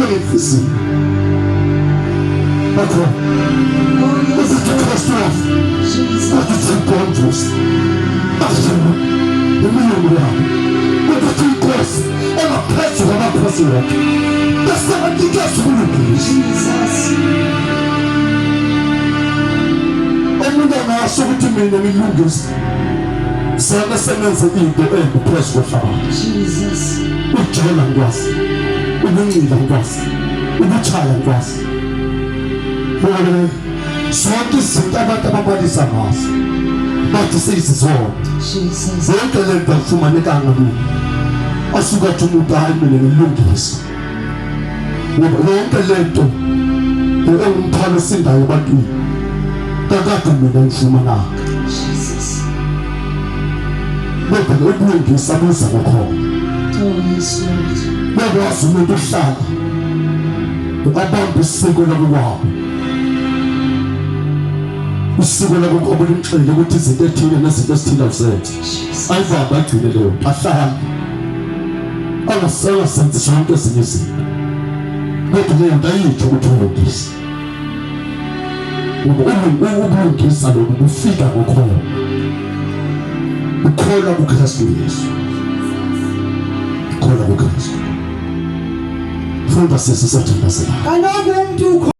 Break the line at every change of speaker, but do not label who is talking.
ngekhisi bakho ukuthi Christ off ukuthi bonus asho imiyongo yakho ukuthi inkosi engaphezulu kwabaphosini wakhe besabatika sibulungile Jesus umuntu angasho ukuthi mina ngilungisa sana semenze into engiphezu kohlaba Jesus ujela ngwazi ubungcila ngwazi ubuchaya ngwazi ngoba sonke izinto abantu ababalisa ngazo bathi seyizizona Jesus zonke le nto afumaneka ngabe asuka umuntu hayi mina ngilungisa ngoba yonke le nto engumphalo sindayo ebantwini kakade mina ngifumana Jesus ngoba ukulungisa buza ngokhona yes Lord ngoba umuntu uhlala abantu isiko lokwabo usiko lokuqobo imxele ukuthi izinto ethile nezinto esithile uzenze ayivaba agcine leyo ahlala angasela senze zonke ezinye izinto kodwa leyo nto ayitsho ukuthi ulungisa ukulungisa lokhu kufika ngokhona ukholwa kuKristu Yesu ukholwa kuKristu funda sesisathandazela kaloku umuntu